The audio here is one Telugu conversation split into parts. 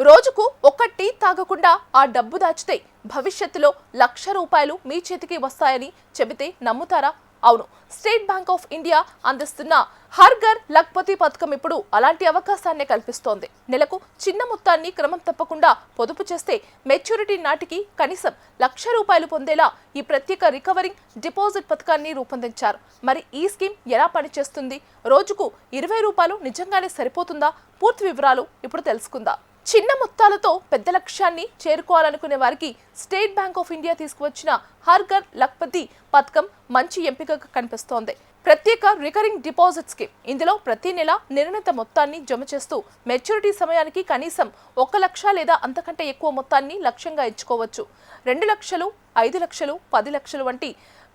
రోజుకు ఒక్క టీ తాగకుండా ఆ డబ్బు దాచితే భవిష్యత్తులో ₹1,00,000 మీ చేతికి వస్తాయని చెబితే నమ్ముతారా? అవును, స్టేట్ బ్యాంక్ ఆఫ్ ఇండియా అందిస్తున్న హర్ ఘర్ లఖ్పతి పథకం ఇప్పుడు అలాంటి అవకాశాన్ని కల్పిస్తోంది. నెలకు చిన్న మొత్తాన్ని క్రమం తప్పకుండా పొదుపు చేస్తే మెచ్యూరిటీ నాటికి కనీసం ₹1,00,000 పొందేలా ఈ ప్రత్యేక రికవరింగ్ డిపాజిట్ పథకాన్ని రూపొందించారు. మరి ఈ స్కీమ్ ఎలా పనిచేస్తుంది? రోజుకు ₹20 నిజంగానే సరిపోతుందా? పూర్తి వివరాలు ఇప్పుడు తెలుసుకుందాం. చిన్న మొత్తాలతో పెద్ద లక్ష్యాన్ని చేరుకోవాలనుకునే వారికి స్టేట్ బ్యాంక్ ఆఫ్ ఇండియా తీసుకువచ్చిన హర్ ఘర్ లఖ్పతి పథకం మంచి ఎంపికగా కనిపిస్తోంది. ప్రత్యేక రికరింగ్ డిపాజిట్ స్కీమ్. ఇందులో ప్రతి నెల నిర్ణీత మొత్తాన్ని జమ చేస్తూ మెచ్యూరిటీ సమయానికి కనీసం 1 లక్ష లేదా అంతకంటే ఎక్కువ మొత్తాన్ని లక్ష్యంగా ఎంచుకోవచ్చు. 2 లక్షలు, 5 లక్షలు, 10 లక్షలు వంటి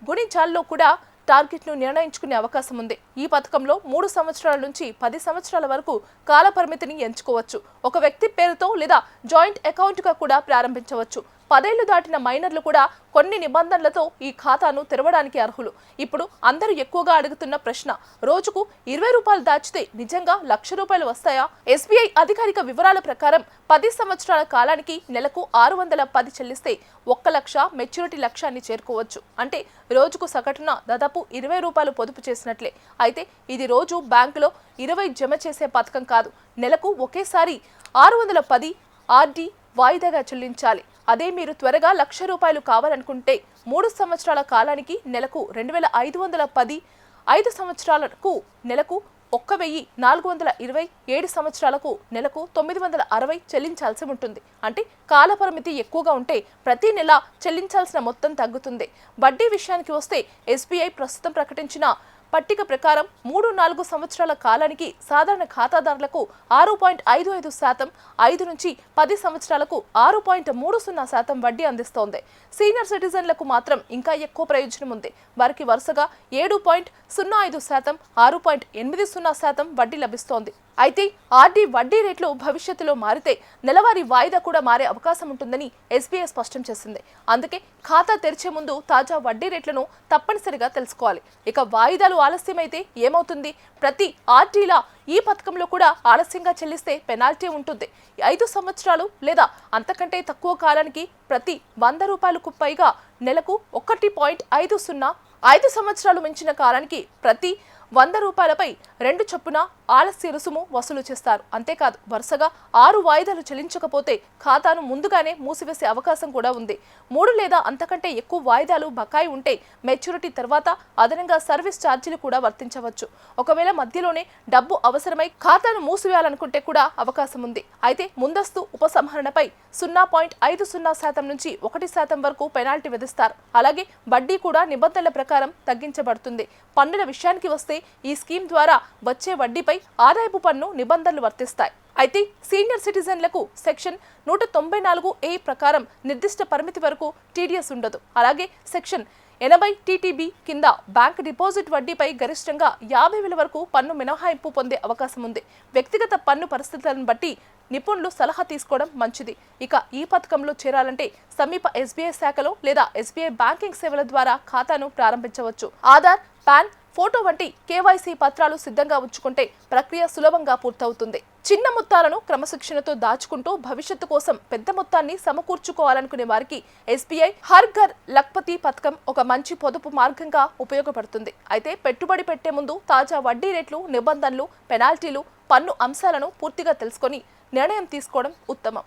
గుణించాల్లో కూడా టార్గెట్ను నిర్ణయించుకునే అవకాశం ఉంది. ఈ పథకంలో 3 సంవత్సరాల నుంచి 10 సంవత్సరాల వరకు కాల పరిమితిని ఎంచుకోవచ్చు. ఒక వ్యక్తి పేరుతో లేదా జాయింట్ అకౌంట్గా కూడా ప్రారంభించవచ్చు. 10 ఏళ్లు దాటిన మైనర్లు కూడా కొన్ని నిబంధనలతో ఈ ఖాతాను తెరవడానికి అర్హులు. ఇప్పుడు అందరూ ఎక్కువగా అడుగుతున్న ప్రశ్న, రోజుకు ₹20 దాచితే నిజంగా ₹1,00,000 వస్తాయా? ఎస్బీఐ అధికారిక వివరాల ప్రకారం 10 సంవత్సరాల కాలానికి నెలకు 610 చెల్లిస్తే 1 లక్ష మెచ్యూరిటీ లక్ష్యాన్ని చేరుకోవచ్చు. అంటే రోజుకు సగటున దాదాపు ₹20 పొదుపు చేసినట్లే. అయితే ఇది రోజు బ్యాంకులో 20 జమ చేసే పథకం కాదు. నెలకు ఒకేసారి 610 ఆర్డీ వాయిదాగా చెల్లించాలి. అదే మీరు త్వరగా ₹1,00,000 కావాలనుకుంటే 3 సంవత్సరాల కాలానికి నెలకు 2,510, 5 సంవత్సరాలకు నెలకు 1,420, 7 సంవత్సరాలకు నెలకు 960 చెల్లించాల్సి ఉంటుంది. అంటే కాలపరిమితి ఎక్కువగా ఉంటే ప్రతి నెల చెల్లించాల్సిన మొత్తం తగ్గుతుంది. వడ్డీ విషయానికి వస్తే ఎస్బీఐ ప్రస్తుతం ప్రకటించిన పట్టిక ప్రకారం 3-4 సంవత్సరాల కాలానికి సాధారణ ఖాతాదారులకు 6.55%, 5 నుంచి 10 సంవత్సరాలకు 6.30% వడ్డీ అందిస్తోంది. సీనియర్ సిటిజన్లకు మాత్రం ఇంకా ఎక్కువ ప్రయోజనం ఉంది. వారికి వరుసగా 7.05%, 6.80% వడ్డీ లభిస్తోంది. అయితే ఆర్డీ వడ్డీ రేట్లు భవిష్యత్తులో మారితే నెలవారీ వాయిదా కూడా మారే అవకాశం ఉంటుందని ఎస్బీఐ స్పష్టం చేసింది. అందుకే ఖాతా తెరిచే ముందు తాజా వడ్డీ రేట్లను తప్పనిసరిగా తెలుసుకోవాలి. ఇక వాయిదాలు ఆలస్యమైతే ఏమవుతుంది? ప్రతి ఆర్డీలా ఈ పథకంలో కూడా ఆలస్యంగా చెల్లిస్తే పెనాల్టీ ఉంటుంది. 5 సంవత్సరాలు లేదా అంతకంటే తక్కువ కాలానికి ప్రతి ₹100కు పైగా నెలకు 1.50, 5 సంవత్సరాలు మించిన కాలానికి ప్రతి ₹100పై 2 చొప్పున ఆలస్య రుసుము వసూలు చేస్తారు. అంతేకాదు, వరుసగా 6 వాయిదాలు చెల్లించకపోతే ఖాతాను ముందుగానే మూసివేసే అవకాశం కూడా ఉంది. 3 లేదా అంతకంటే ఎక్కువ వాయిదాలు బకాయి ఉంటే మెచ్యూరిటీ తర్వాత అదనంగా సర్వీస్ ఛార్జీలు కూడా వర్తించవచ్చు. ఒకవేళ మధ్యలోనే డబ్బు అవసరమై ఖాతాను మూసివేయాలనుకుంటే కూడా అవకాశం ఉంది. అయితే ముందస్తు ఉపసంహరణపై 0.50% నుంచి 1% వరకు పెనాల్టీ విధిస్తారు. అలాగే వడ్డీ కూడా నిబంధనల ప్రకారం తగ్గించబడుతుంది. పన్నుల విషయానికి వస్తే ఈ స్కీమ్ ద్వారా వచ్చే వడ్డీపై ఆదాయపు పన్ను నిబంధనలు వర్తిస్తాయి. అయితే సీనియర్ సిటిజన్లకు సెక్షన్ 194A ప్రకారం నిర్దిష్ట పరిమితి వరకు టీడీఎస్ ఉండదు. అలాగే సెక్షన్ 80 టీటీబీ కింద బ్యాంక్ డిపాజిట్ వడ్డీపై గరిష్టంగా 50,000 వరకు పన్ను మినహాయింపు పొందే అవకాశం ఉంది. వ్యక్తిగత పన్ను పరిస్థితులను బట్టి నిపుణులు సలహా తీసుకోవడం మంచిది. ఇక ఈ పథకంలో చేరాలంటే సమీప ఎస్బీఐ శాఖలో లేదా ఎస్బీఐ బ్యాంకింగ్ సేవల ద్వారా ఖాతాను ప్రారంభించవచ్చు. ఆధార్, పాన్, ఫోటో వంటి కేవైసీ పత్రాలు సిద్ధంగా ఉంచుకుంటే ప్రక్రియ సులభంగా పూర్తవుతుంది. చిన్న మొత్తాలను క్రమశిక్షణతో దాచుకుంటూ భవిష్యత్తు కోసం పెద్ద మొత్తాన్ని సమకూర్చుకోవాలనుకునే వారికి ఎస్బీఐ హర్ ఘర్ లఖ్పతి పథకం ఒక మంచి పొదుపు మార్గంగా ఉపయోగపడుతుంది. అయితే పెట్టుబడి పెట్టే ముందు తాజా వడ్డీ రేట్లు, నిబంధనలు, పెనాల్టీలు, పన్ను అంశాలను పూర్తిగా తెలుసుకొని నిర్ణయం తీసుకోవడం ఉత్తమం.